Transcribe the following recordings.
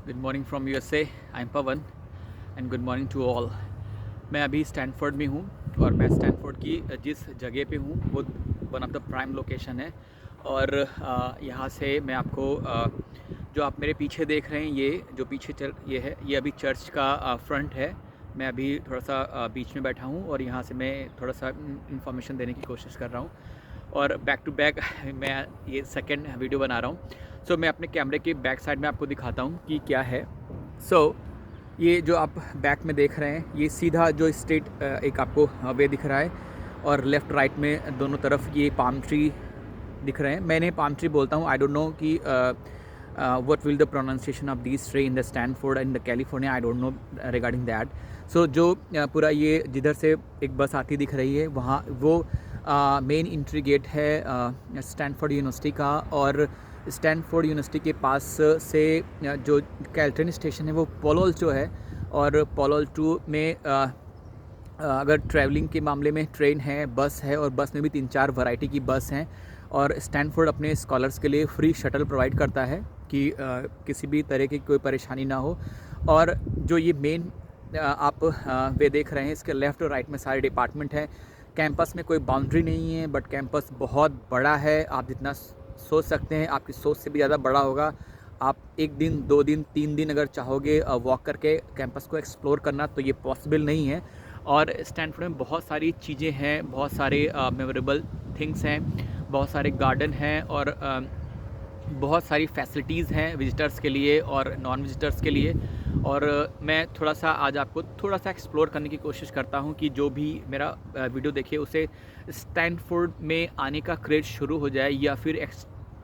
Good morning from USA. I am Pawan and good morning to all. मैं अभी Stanford में हूँ और मैं स्टैनफोर्ड की जिस जगह पे हूँ वो one of the prime location है। और यहाँ से मैं आपको जो आप मेरे पीछे देख रहे हैं, ये जो पीछे ये है, ये अभी चर्च का फ्रंट है। मैं अभी थोड़ा सा बीच में बैठा हूँ और यहाँ से मैं थोड़ा सा इंफॉर्मेशन देने की कोशिश कर रहा हूँ। और बैक टू बैक मैं ये सेकंड वीडियो बना रहा हूँ। सो मैं अपने कैमरे के बैक साइड में आपको दिखाता हूँ कि क्या है। ये जो आप बैक में देख रहे हैं, ये सीधा जो स्ट्रेट एक आपको वे दिख रहा है और लेफ़्ट राइट में दोनों तरफ ये पाम ट्री दिख रहे हैं। मैं इन्हें पाम ट्री बोलता हूँ। आई डोंट नो कि what will the pronunciation of these tree in the Stanford and the California, I don't know regarding that. So जो पूरा ये जिधर से एक बस आती दिख रही है, वहाँ वो मेन एंट्री गेट है स्टैनफोर्ड यूनिवर्सिटी का। और स्टैनफोर्ड यूनिवर्सिटी के पास से जो कैल्ट्रेन स्टेशन है वो पोलोल जो है, और पोलोल 2 में अगर ट्रैवलिंग के मामले में ट्रेन है, बस है, और बस में भी 3-4 वैरायटी की बस हैं। और स्टैनफोर्ड अपने स्कॉलर्स के लिए फ्री शटल प्रोवाइड करता है कि किसी भी तरह की कोई परेशानी ना हो। और जो ये मेन आप वे देख रहे हैं, इसके लेफ़्ट और राइट में सारे डिपार्टमेंट हैं। कैंपस में कोई बाउंड्री नहीं है, बट कैंपस बहुत बड़ा है। आप जितना सोच सकते हैं, आपकी सोच से भी ज़्यादा बड़ा होगा। आप 1 दिन, 2 दिन, 3 दिन अगर चाहोगे वॉक करके कैंपस को एक्सप्लोर करना, तो ये पॉसिबल नहीं है। और स्टैनफोर्ड में बहुत सारी चीज़ें हैं, बहुत सारे मेमोरेबल थिंग्स हैं, बहुत सारे गार्डन हैं, और बहुत सारी फैसिलिटीज़ हैं विज़िटर्स के लिए और नॉन विज़िटर्स के लिए। और मैं थोड़ा सा आज आपको थोड़ा सा एक्सप्लोर करने की कोशिश करता हूँ कि जो भी मेरा वीडियो देखे उसे स्टैनफोर्ड में आने का क्रेज़ शुरू हो जाए, या फिर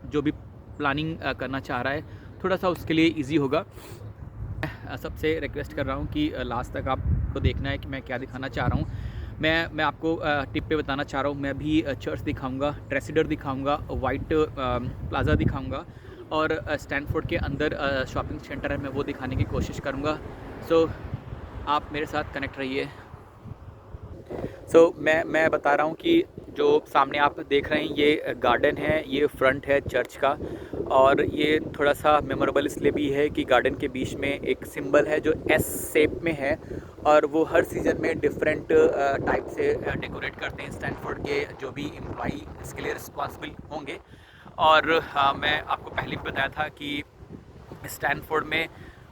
जो भी प्लानिंग करना चाह रहा है, थोड़ा सा उसके लिए ईजी होगा। सबसे रिक्वेस्ट कर रहा हूँ कि लास्ट तक आपको देखना है कि मैं क्या दिखाना चाह रहा हूँ। मैं आपको टिप पे बताना चाह रहा हूँ। मैं भी चर्च दिखाऊंगा, ट्रेसिडर दिखाऊंगा, वाइट प्लाज़ा दिखाऊंगा, और स्टैनफोर्ड के अंदर शॉपिंग सेंटर है, मैं वो दिखाने की कोशिश करूँगा। सो आप मेरे साथ कनेक्ट रहिए। मैं बता रहा हूँ कि जो सामने आप देख रहे हैं, ये गार्डन है, ये फ्रंट है चर्च का। और ये थोड़ा सा मेमोरेबल इसलिए भी है कि गार्डन के बीच में एक सिंबल है जो एस शेप में है, और वो हर सीज़न में डिफरेंट टाइप से डेकोरेट करते हैं स्टैनफोर्ड के जो भी एम्प्लॉई इसके लिए रिस्पॉन्सिबल होंगे। और मैं आपको पहले भी बताया था कि स्टैनफोर्ड में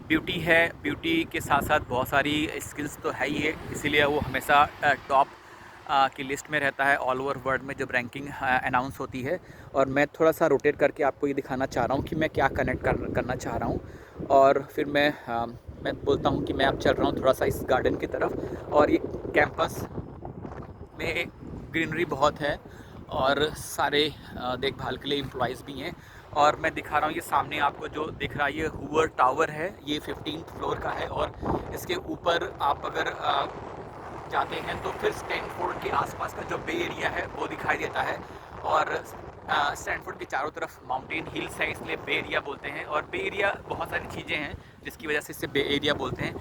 ब्यूटी है, ब्यूटी के साथ साथ बहुत सारी स्किल्स तो है ही है, इसीलिए वो हमेशा टॉप की लिस्ट में रहता है ऑल ओवर वर्ल्ड में जब रैंकिंग अनाउंस होती है। और मैं थोड़ा सा रोटेट करके आपको ये दिखाना चाह रहा हूँ कि मैं क्या कनेक्ट करना चाह रहा हूँ। और फिर मैं बोलता हूँ कि मैं अब चल रहा हूँ थोड़ा सा इस गार्डन की तरफ। और ये कैंपस में ग्रीनरी बहुत है और सारे देखभाल के लिए एम्प्लॉयज़ भी हैं। और मैं दिखा रहा हूँ, ये सामने आपको जो दिख रहा है, ये हूवर टावर है, ये 15th फ्लोर का है। और इसके ऊपर आप अगर जाते हैं तो फिर स्टैनफोर्ड के आसपास का जो बे एरिया है वो दिखाई देता है। और स्टैनफोर्ड के चारों तरफ माउंटेन हिल्स है, इसलिए बे एरिया बोलते हैं। और बे एरिया बहुत सारी चीज़ें हैं जिसकी वजह से इसे बे एरिया बोलते हैं।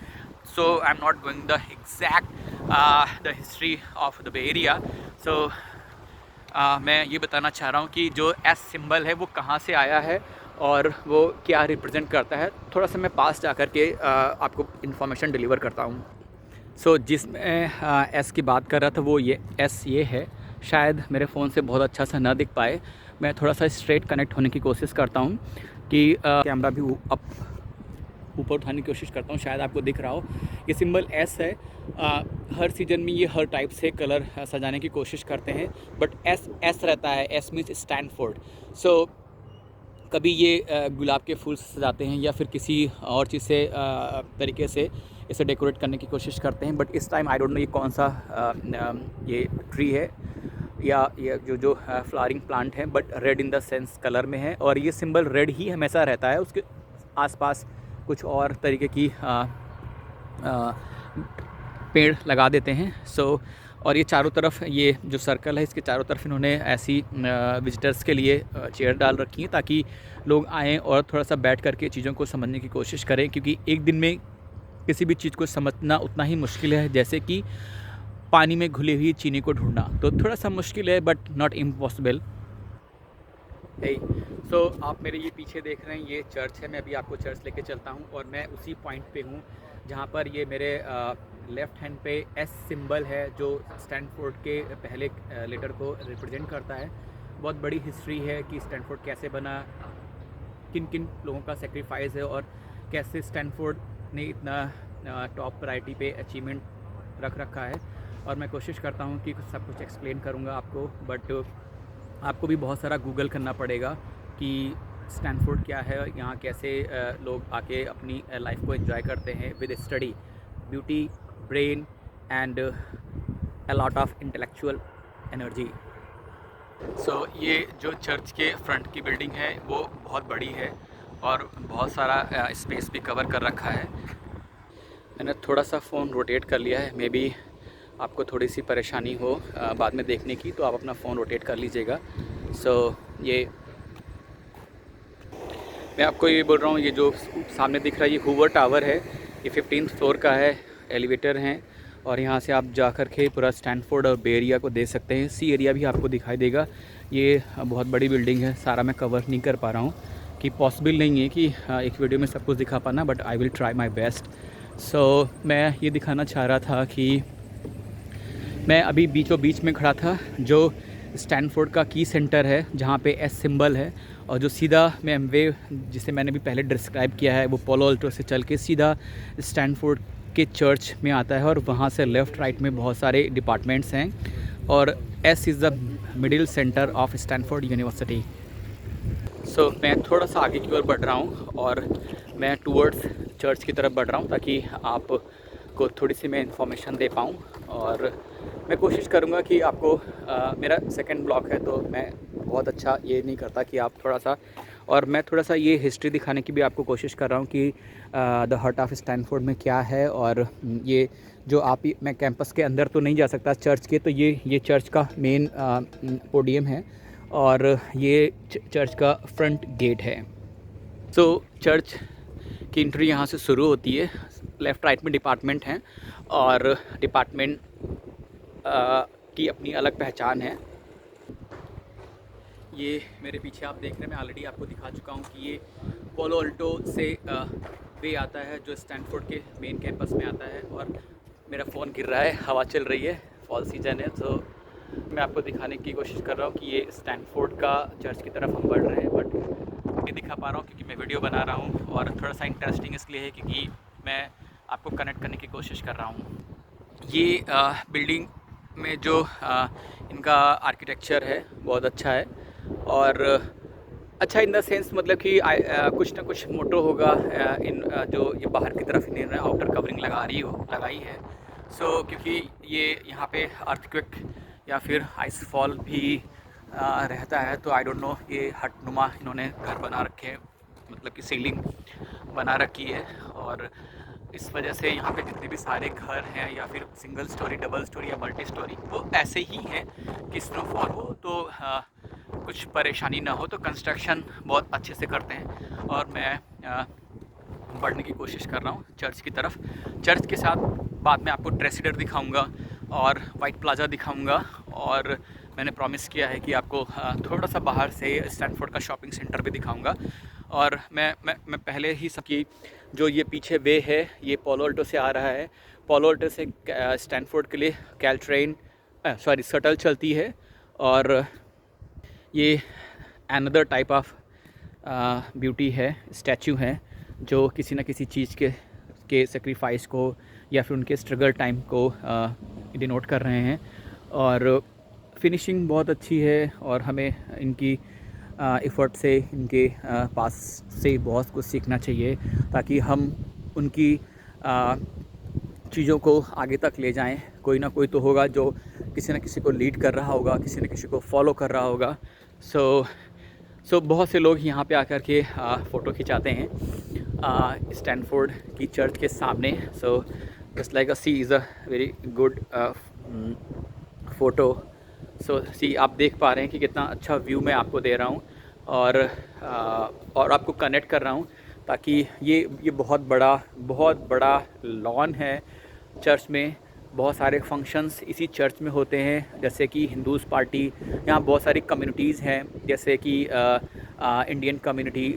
So I am not going the exact the history of the Bay Area. So मैं ये बताना चाह रहा हूँ कि जो एस सिंबल है वो कहाँ से आया है और वो क्या रिप्रेजेंट करता है। थोड़ा सा मैं पास जा कर के आपको इन्फॉर्मेशन डिलीवर करता हूँ। जिसमें एस की बात कर रहा था वो ये एस ये है। शायद मेरे फ़ोन से बहुत अच्छा सा ना दिख पाए, मैं थोड़ा सा स्ट्रेट कनेक्ट होने की कोशिश करता हूँ कि कैमरा भी ऊपर उठाने की कोशिश करता हूँ, शायद आपको दिख रहा हो। ये सिंबल एस है। हर सीज़न में ये हर टाइप से कलर सजाने की कोशिश करते हैं, बट एस रहता है। S means Stanford. कभी ये गुलाब के फूल से सजाते हैं या फिर किसी और चीज़ से तरीके से इसे डेकोरेट करने की कोशिश करते हैं। बट इस टाइम आई डोंट नो ये कौन सा ये ट्री है या ये जो फ्लावरिंग प्लांट है, but red in the sense colour में है। और ये सिंबल रेड ही हमेशा रहता है, उसके आसपास कुछ और तरीके की पेड़ लगा देते हैं। और ये चारों तरफ, ये जो सर्कल है इसके चारों तरफ इन्होंने ऐसी विजिटर्स के लिए चेयर डाल रखी हैं ताकि लोग आएँ और थोड़ा सा बैठ करके चीज़ों को समझने की कोशिश करें। क्योंकि एक दिन में किसी भी चीज़ को समझना उतना ही मुश्किल है जैसे कि पानी में घुली हुई चीनी को ढूंढना। तो थोड़ा सा मुश्किल है, बट नॉट इम्पॉसिबल। सो आप मेरे ये पीछे देख रहे हैं, ये चर्च है। मैं अभी आपको चर्च लेके चलता हूँ और मैं उसी पॉइंट पे हूँ जहाँ पर ये मेरे लेफ़्ट हैंड पे एस सिंबल है, जो स्टैनफोर्ड के पहले लेटर को रिप्रेजेंट करता है। बहुत बड़ी हिस्ट्री है कि स्टैनफोर्ड कैसे बना, किन किन लोगों का सेक्रीफाइस है और कैसे स्टैनफोर्ड ने इतना टॉप प्रायोरिटी पे अचीवमेंट रख रखा है। और मैं कोशिश करता हूँ कि सब कुछ एक्सप्लेन करूँगा आपको, बट आपको भी बहुत सारा गूगल करना पड़ेगा कि स्टैनफोर्ड क्या है, यहाँ कैसे लोग आके अपनी लाइफ को एंजॉय करते हैं with study, beauty, brain and a lot of intellectual energy. So ये जो चर्च के फ्रंट की बिल्डिंग है वो बहुत बड़ी है और बहुत सारा स्पेस भी कवर कर रखा है। मैंने थोड़ा सा फ़ोन रोटेट कर लिया है, मे बी आपको थोड़ी सी परेशानी हो बाद में देखने की, तो आप अपना फ़ोन रोटेट कर लीजिएगा। सो ये मैं आपको ये बोल रहा हूँ, ये जो सामने दिख रहा है ये हूवर टावर है, ये 15th फ्लोर का है, एलिवेटर हैं और यहाँ से आप जा कर के पूरा स्टैनफोर्ड और बे एरिया को देख सकते हैं। सी एरिया भी आपको दिखाई देगा। ये बहुत बड़ी बिल्डिंग है, सारा मैं कवर नहीं कर पा रहा हूँ कि पॉसिबल नहीं है कि एक वीडियो में सब कुछ दिखा पाना, but I will try my best. So मैं ये दिखाना चाह रहा था कि मैं अभी बीचों बीच में खड़ा था, जो स्टैनफोर्ड का की सेंटर है जहाँ पे एस सिंबल है, और जो सीधा मैं वे जिसे मैंने भी पहले डिस्क्राइब किया है वो पोलो अल्टो से चल के सीधा स्टैनफोर्ड के चर्च में आता है और वहाँ से लेफ़्ट राइट में बहुत सारे डिपार्टमेंट्स हैं और this is the middle center of Stanford University. So मैं थोड़ा सा आगे की ओर बढ़ रहा हूँ और मैं टूवर्ड्स चर्च की तरफ बढ़ रहा हूँ ताकि आपको थोड़ी सी मैं इन्फॉर्मेशन दे पाऊँ। और मैं कोशिश करूँगा कि आपको मेरा सेकंड ब्लॉग है तो मैं बहुत अच्छा ये नहीं करता कि आप थोड़ा सा, और मैं थोड़ा सा ये हिस्ट्री दिखाने की भी आपको कोशिश कर रहा हूँ कि द हार्ट ऑफ स्टैनफोर्ड में क्या है। और ये जो मैं कैंपस के अंदर तो नहीं जा सकता चर्च के, तो ये चर्च का मेन पोडियम है और ये चर्च का फ्रंट गेट है। सो चर्च की एंट्री यहाँ से शुरू होती है, लेफ़्ट राइट में डिपार्टमेंट हैं और डिपार्टमेंट की अपनी अलग पहचान है। ये मेरे पीछे आप देख रहे हैं, मैं ऑलरेडी आपको दिखा चुका हूँ कि ये पोलो अल्टो से वे आता है जो स्टैनफोर्ड के मेन कैंपस में आता है। और मेरा फ़ोन गिर रहा है, हवा चल रही है, फॉल सीजन है, तो मैं आपको दिखाने की कोशिश कर रहा हूँ कि ये स्टैनफोर्ड का चर्च की तरफ हम बढ़ रहे हैं, बट नहीं दिखा पा रहा हूँ क्योंकि मैं वीडियो बना रहा हूँ और थोड़ा सा इंटरेस्टिंग इसलिए है क्योंकि मैं आपको कनेक्ट करने की कोशिश कर रहा हूँ। ये बिल्डिंग में जो इनका आर्किटेक्चर है बहुत अच्छा है और अच्छा इन द सेंस मतलब कि कुछ ना कुछ मोटो होगा इन जो ये बाहर की तरफ इन्होंने आउटर कवरिंग लगाई है। सो क्योंकि ये यहाँ पे अर्थक्वेक या फिर आइस फॉल भी रहता है, तो आई डोंट नो ये हटनुमा इन्होंने घर बना रखे हैं, मतलब कि सीलिंग बना रखी है और इस वजह से यहाँ पे जितने भी सारे घर हैं या फिर सिंगल स्टोरी, डबल स्टोरी या मल्टी स्टोरी वो ऐसे ही हैं कि स्नोफॉल हो तो कुछ परेशानी ना हो, तो कंस्ट्रक्शन बहुत अच्छे से करते हैं। और मैं बढ़ने की कोशिश कर रहा हूँ चर्च की तरफ। चर्च के साथ बाद में आपको ट्रेसिडर दिखाऊंगा और वाइट प्लाज़ा दिखाऊंगा और मैंने प्रॉमिस किया है कि आपको थोड़ा सा बाहर से स्टैनफोर्ड का शॉपिंग सेंटर भी दिखाऊंगा। और मैं पहले ही सबकी जो ये पीछे वे है ये पोलो अल्टो से आ रहा है। पोलो अल्टो से स्टैनफोर्ड के लिए शटल चलती है और ये अनदर टाइप ऑफ ब्यूटी है, स्टैचू है जो किसी न किसी चीज़ के सेक्रीफाइस को या फिर उनके स्ट्रगल टाइम को डिनोट कर रहे हैं। और फिनिशिंग बहुत अच्छी है और हमें इनकी एफ़र्ट से इनके पास से बहुत कुछ सीखना चाहिए ताकि हम उनकी चीज़ों को आगे तक ले जाएं। कोई ना कोई तो होगा जो किसी न किसी को लीड कर रहा होगा, किसी न किसी को फॉलो कर रहा होगा। सो बहुत से लोग यहाँ पे आकर के फ़ोटो खिंचाते हैं स्टैनफोर्ड की चर्च के सामने। So just like see is a very good photo. So see आप देख पा रहे हैं कि कितना अच्छा व्यू मैं आपको दे रहा हूँ और आपको कनेक्ट कर रहा हूँ ताकि ये बहुत बड़ा लॉन है। चर्च में बहुत सारे फंक्शंस इसी चर्च में होते हैं, जैसे कि हिंदूज़ पार्टी, यहाँ बहुत सारी कम्युनिटीज़ हैं जैसे कि इंडियन कम्युनिटी,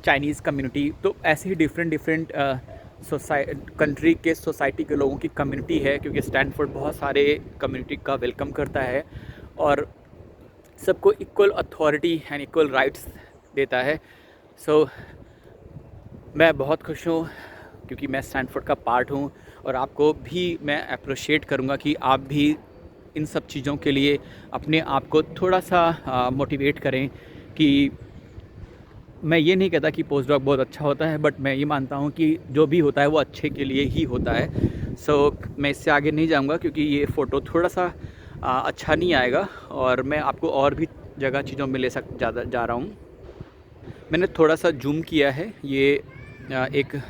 चाइनीज़ कम्युनिटी, तो ऐसे ही डिफरेंट कंट्री के सोसाइटी के लोगों की कम्युनिटी है, क्योंकि स्टैनफोर्ड बहुत सारे कम्युनिटी का वेलकम करता है और सबको equal authority and equal rights देता है। सो मैं बहुत खुश हूँ क्योंकि मैं स्टैनफोर्ड का पार्ट हूँ, और आपको भी मैं अप्रिशिएट करूँगा कि आप भी इन सब चीज़ों के लिए अपने आप को थोड़ा सा मोटिवेट करें। कि मैं ये नहीं कहता कि पोस्ट डॉक बहुत अच्छा होता है, बट मैं ये मानता हूँ कि जो भी होता है वो अच्छे के लिए ही होता है। सो मैं इससे आगे नहीं जाऊँगा क्योंकि ये फ़ोटो थोड़ा सा अच्छा नहीं आएगा, और मैं आपको और भी जगह चीज़ों में ले जा रहा हूँ। मैंने थोड़ा सा जूम किया है, ये एक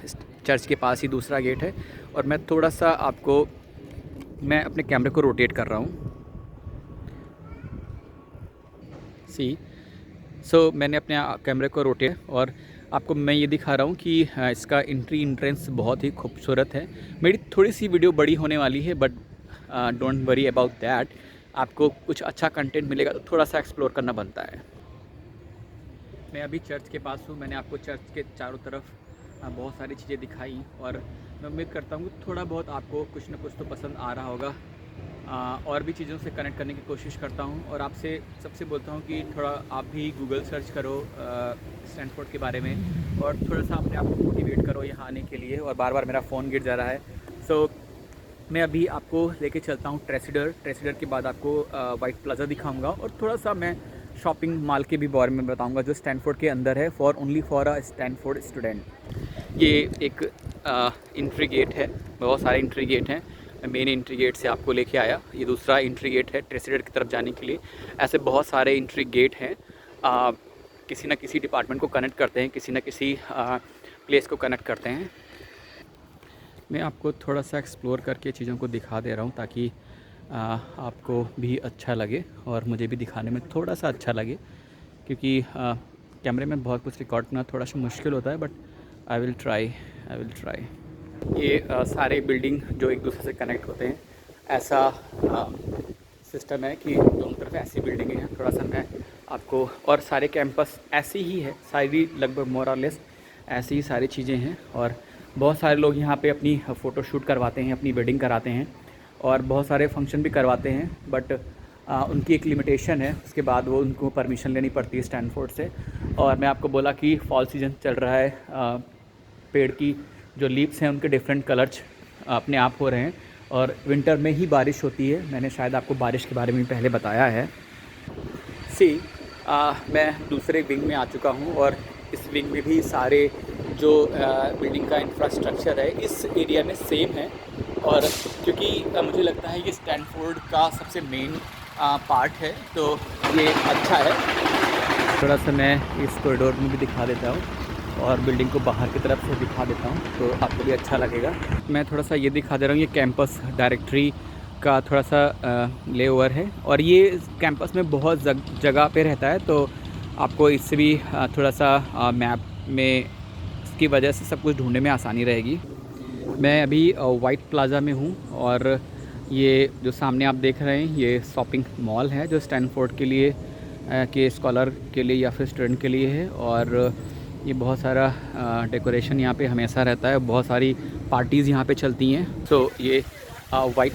चर्च के पास ही दूसरा गेट है, और मैं थोड़ा सा आपको, मैं अपने कैमरे को रोटेट कर रहा हूँ। सो मैंने अपने कैमरे को रोटेट, और आपको मैं ये दिखा रहा हूँ कि इसका एंट्रेंस बहुत ही खूबसूरत है। मेरी थोड़ी सी वीडियो बड़ी होने वाली है, but don't worry about that. आपको कुछ अच्छा कंटेंट मिलेगा तो थोड़ा सा एक्सप्लोर करना बनता है। मैं अभी चर्च के पास हूँ। मैंने आपको चर्च के चारों तरफ बहुत सारी चीज़ें दिखाई, और मैं उम्मीद करता हूँ थोड़ा बहुत आपको कुछ ना कुछ तो पसंद आ रहा होगा। और भी चीज़ों से कनेक्ट करने की कोशिश करता हूँ, और आपसे सबसे बोलता हूँ कि थोड़ा आप भी गूगल सर्च करो स्टैनफोर्ड के बारे में, और थोड़ा सा अपने आप को मोटिवेट करो यहाँ आने के लिए। और बार बार मेरा फ़ोन गिर जा रहा है। सो मैं अभी आपको लेके चलता हूँ ट्रेसिडर के बाद आपको वाइट प्लाज़ा दिखाऊंगा, और थोड़ा सा मैं शॉपिंग मॉल के भी बारे में बताऊंगा जो स्टैनफोर्ड के अंदर है, only for a Stanford student. ये एक एंट्री गेट है, बहुत सारे एंट्री गेट हैं। मेन एंट्री गेट से आपको लेके आया, ये दूसरा एंट्री गेट है ट्रेसिडर की तरफ जाने के लिए। ऐसे बहुत सारे एंट्री गेट हैं, किसी न किसी डिपार्टमेंट को कनेक्ट करते हैं, किसी न किसी प्लेस को कनेक्ट करते हैं। मैं आपको थोड़ा सा एक्सप्लोर करके चीज़ों को दिखा दे रहा हूँ ताकि आपको भी अच्छा लगे और मुझे भी दिखाने में थोड़ा सा अच्छा लगे, क्योंकि कैमरे में बहुत कुछ रिकॉर्ड करना थोड़ा सा मुश्किल होता है, बट आई विल ट्राई। ये सारे बिल्डिंग जो एक दूसरे से कनेक्ट होते हैं, ऐसा सिस्टम है कि दोनों तरफ ऐसी बिल्डिंगें हैं। थोड़ा सा मैं आपको, और सारे कैंपस ऐसी ही है, सारी लगभग मोर और लेस ऐसी ही सारी चीज़ें हैं। और बहुत सारे लोग यहाँ पे अपनी फ़ोटो शूट करवाते हैं, अपनी वेडिंग कराते हैं, और बहुत सारे फंक्शन भी करवाते हैं, बट उनकी एक लिमिटेशन है, उसके बाद वो उनको परमिशन लेनी पड़ती है स्टैनफोर्ड से। और मैं आपको बोला कि फॉल सीजन चल रहा है, पेड़ की जो लीव्स हैं उनके डिफरेंट कलर्स अपने आप हो रहे हैं, और विंटर में ही बारिश होती है। मैंने शायद आपको बारिश के बारे में पहले बताया है। मैं दूसरे विंग में आ चुका हूँ, और इस विंग में भी सारे जो बिल्डिंग का इंफ्रास्ट्रक्चर है इस एरिया में सेम है। और क्योंकि मुझे लगता है ये स्टैनफोर्ड का सबसे मेन पार्ट है, तो ये अच्छा है। थोड़ा सा मैं इस कॉरिडोर में भी दिखा देता हूँ, और बिल्डिंग को बाहर की तरफ से दिखा देता हूँ, तो आपको भी अच्छा लगेगा। मैं थोड़ा सा ये दिखा दे रहा हूँ, ये कैंपस डायरेक्टरी का थोड़ा सा लेओवर है, और ये कैंपस में बहुत जगह पे रहता है, तो आपको इससे भी थोड़ा सा मैप में इसकी वजह से सब कुछ ढूंढने में आसानी रहेगी। मैं अभी वाइट प्लाज़ा में हूँ, और ये जो सामने आप देख रहे हैं ये शॉपिंग मॉल है जो स्टैनफोर्ड के लिए के स्कॉलर के लिए या फिर स्टूडेंट के लिए है। और ये बहुत सारा डेकोरेशन यहाँ पे हमेशा रहता है, बहुत सारी पार्टीज़ यहाँ पे चलती हैं। तो ये वाइट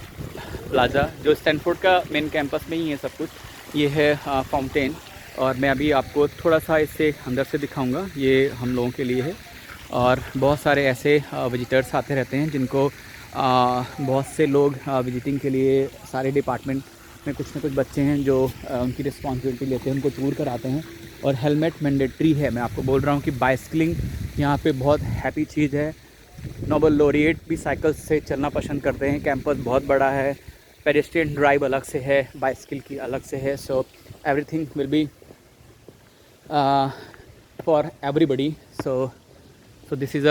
प्लाज़ा जो स्टैनफोर्ड का मेन कैंपस में ही है सब कुछ, ये है फाउंटेन। और मैं अभी आपको थोड़ा सा इससे अंदर से दिखाऊंगा, ये हम लोगों के लिए है। और बहुत सारे ऐसे विजिटर्स आते रहते हैं जिनको बहुत से लोग विजिटिंग के लिए, सारे डिपार्टमेंट में कुछ ना कुछ बच्चे हैं जो उनकी रिस्पॉन्सिबिलिटी लेते हैं, उनको टूर कराते हैं। और हेलमेट मैंडेटरी है। मैं आपको बोल रहा हूँ कि बाइसिकलिंग यहाँ पे बहुत हैप्पी चीज़ है। नोबल लॉरिएट भी साइकिल से चलना पसंद करते हैं। कैंपस बहुत बड़ा है, पेडेस्ट्रियन ड्राइव अलग से है, बाइसिकल की अलग से है। So everything will be for everybody. So this is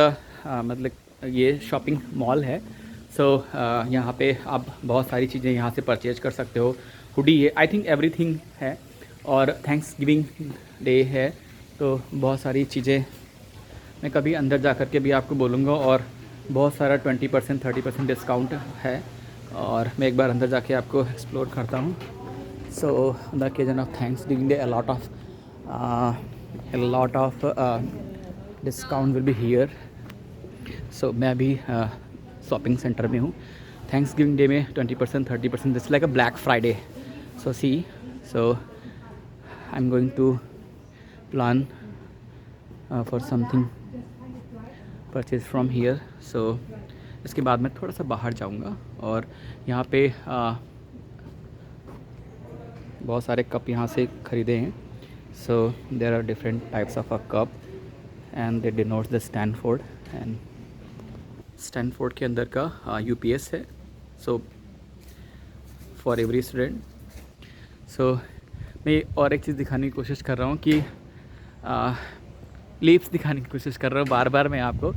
मतलब ये शॉपिंग मॉल है। यहाँ पे आप बहुत सारी चीज़ें यहाँ से परचेज कर सकते हो। हुडी है, आई थिंक एवरीथिंग है। और थैंक्स गिविंग डे है, तो बहुत सारी चीज़ें मैं कभी अंदर जा कर के भी आपको बोलूँगा। और बहुत सारा 20% 30% डिस्काउंट है, और मैं एक बार अंदर जाके आपको एक्सप्लोर करता हूँ। So the occasion of thanks giving day, a lot of a lot of discount will be here. So मैं अभी शॉपिंग सेंटर में हूँ. थैंक्स गिविंग डे में 20% 30%, this like a Black Friday. So see, so I am going to plan for something purchase from here. So इसके बाद मैं थोड़ा सा बाहर जाऊँगा और यहाँ पे बहुत सारे कप यहाँ से ख़रीदे हैं. So there are different types of a cup and they denotes the Stanford. And Stanford के अंदर का UPS है. So for every student. So मैं और एक चीज़ दिखाने की कोशिश कर रहा हूँ कि लीव्स दिखाने की कोशिश कर रहा हूँ बार बार मैं आपको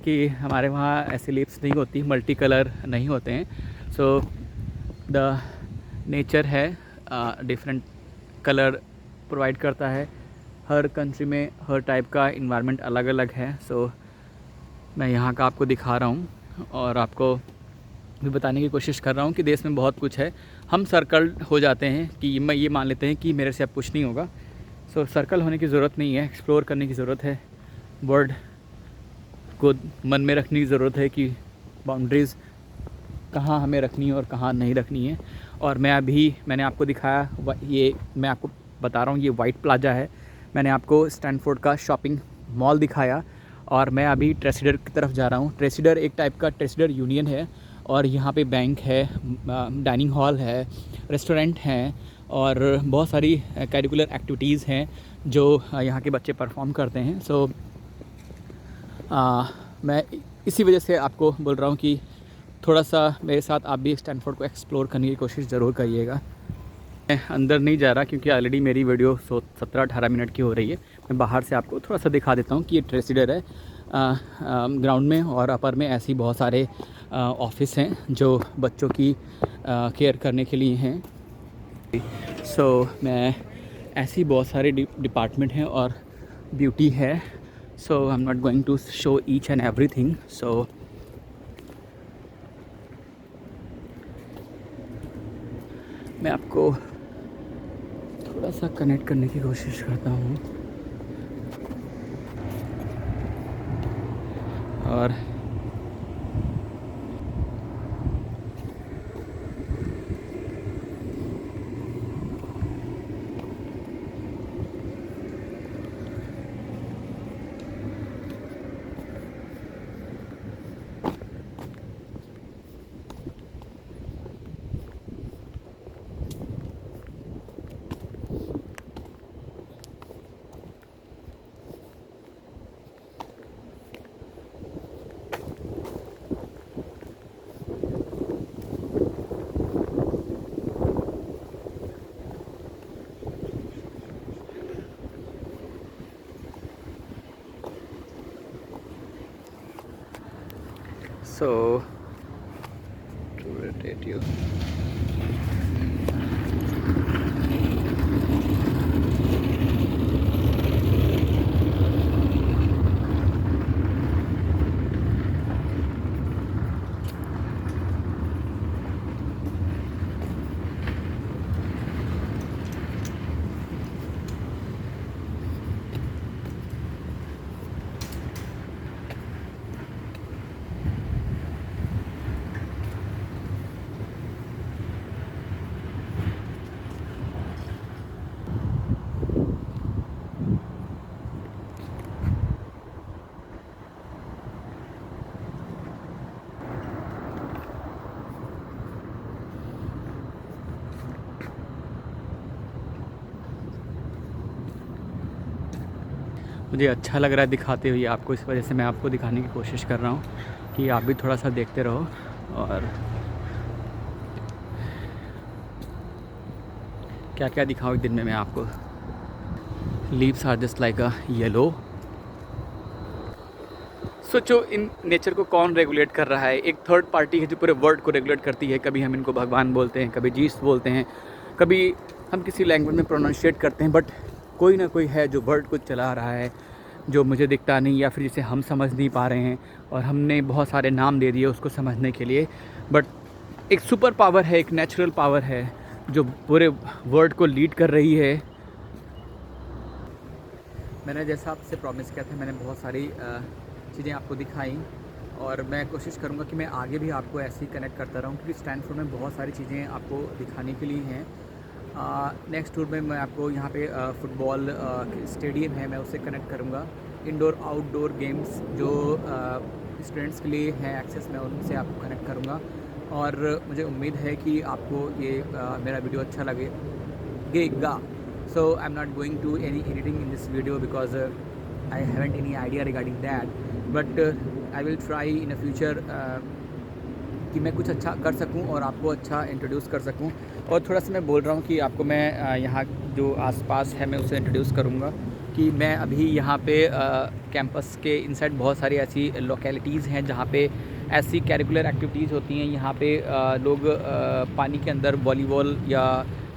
कि हमारे वहाँ ऐसे लीव्स नहीं होती, मल्टी कलर नहीं होते हैं. सो द नेचर है डिफरेंट कलर प्रोवाइड करता है. हर कंट्री में हर टाइप का इन्वायरमेंट अलग अलग है. सो मैं यहाँ का आपको दिखा रहा हूँ और आपको भी बताने की कोशिश कर रहा हूँ कि देश में बहुत कुछ है. हम सर्कल हो जाते हैं कि मैं ये मान लेते हैं कि मेरे से अब कुछ नहीं होगा. सो सर्कल होने की ज़रूरत नहीं है, एक्सप्लोर करने की ज़रूरत है. वर्ड को मन में रखने की ज़रूरत है कि बाउंड्रीज़ कहाँ हमें रखनी है और कहाँ नहीं रखनी है. और मैंने आपको दिखाया, ये मैं आपको बता रहा हूँ, ये वाइट प्लाजा है. मैंने आपको स्टैनफोर्ड का शॉपिंग मॉल दिखाया और मैं अभी ट्रेसिडर की तरफ जा रहा हूँ. ट्रेसिडर एक टाइप का ट्रेसिडर यूनियन है और यहाँ पे बैंक है, डाइनिंग हॉल है, रेस्टोरेंट हैं और बहुत सारी करिकुलर एक्टिविटीज़ हैं जो यहाँ के बच्चे परफॉर्म करते हैं. सो मैं इसी वजह से आपको बोल रहा हूँ कि थोड़ा सा मेरे साथ आप भी स्टैनफोर्ड को एक्सप्लोर करने की कोशिश ज़रूर करिएगा. मैं अंदर नहीं जा रहा क्योंकि ऑलरेडी मेरी वीडियो 17-18 मिनट की हो रही है. मैं बाहर से आपको थोड़ा सा दिखा देता हूँ कि ये ट्रेसिडर है. ग्राउंड में और अपर में ऐसी बहुत सारे ऑफिस हैं जो बच्चों की केयर करने के लिए हैं. सो मैं ऐसी बहुत सारे डिपार्टमेंट हैं और ब्यूटी है. So I am not going to show each and everything. So मैं आपको थोड़ा सा कनेक्ट करने की कोशिश करता हूँ. और so to rotate you. मुझे अच्छा लग रहा है दिखाते हुए आपको, इस वजह से मैं आपको दिखाने की कोशिश कर रहा हूँ कि आप भी थोड़ा सा देखते रहो. और क्या क्या दिखाऊँ एक दिन में मैं आपको. Leaves are just like a yellow. सोचो इन नेचर को कौन रेगुलेट कर रहा है. एक थर्ड पार्टी है जो पूरे वर्ल्ड को रेगुलेट करती है. कभी हम इनको भगवान बोलते हैं, कभी जीस बोलते हैं, कभी हम किसी लैंग्वेज में प्रोनाउंशिएट करते हैं, बट कोई ना कोई है जो वर्ल्ड को चला रहा है, जो मुझे दिखता नहीं या फिर जिसे हम समझ नहीं पा रहे हैं. और हमने बहुत सारे नाम दे दिए उसको समझने के लिए. बट एक सुपर पावर है, एक नेचुरल पावर है जो पूरे वर्ल्ड को लीड कर रही है. मैंने जैसा आपसे प्रॉमिस किया था, मैंने बहुत सारी चीज़ें आपको दिखाई और मैं कोशिश करूँगा कि मैं आगे भी आपको ऐसे ही कनेक्ट करता रहूँ, क्योंकि स्टैनफोर्ड में बहुत सारी चीज़ें आपको दिखाने के लिए हैं। नेक्स्ट टूर में मैं आपको यहाँ पे फ़ुटबॉल स्टेडियम है, मैं उससे कनेक्ट करूँगा। इंडोर आउटडोर गेम्स जो स्टूडेंट्स के लिए हैं एक्सेस, मैं उनसे आपको कनेक्ट करूँगा और मुझे उम्मीद है कि आपको ये मेरा वीडियो अच्छा लगेगा। So I'm not going to any editing in this video because I haven't any idea regarding that, but I will try in the future कि मैं कुछ अच्छा कर सकूं और आपको अच्छा इंट्रोड्यूस कर सकूं। और थोड़ा सा मैं बोल रहा हूं कि आपको मैं यहाँ जो आसपास है मैं उसे इंट्रोड्यूस करूंगा कि मैं अभी यहाँ पे कैंपस के इनसाइड बहुत सारी ऐसी लोकेलिटीज़ हैं जहाँ पे ऐसी करिकुलर एक्टिविटीज़ होती हैं। यहाँ पे लोग पानी के अंदर वॉलीबॉल या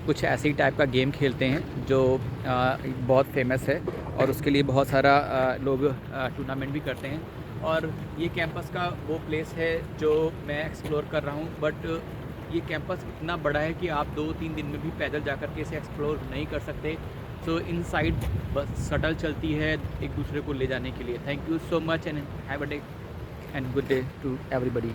कुछ ऐसे ही टाइप का गेम खेलते हैं जो बहुत फेमस है और उसके लिए बहुत सारा लोग टूर्नामेंट भी करते हैं। और ये कैंपस का वो प्लेस है जो मैं एक्सप्लोर कर रहा हूँ, बट ये कैंपस इतना बड़ा है कि आप 2-3 दिन में भी पैदल जाकर के इसे एक्सप्लोर नहीं कर सकते। सो इनसाइड बस शटल चलती है एक दूसरे को ले जाने के लिए। Thank you so much and have a day and good day to everybody.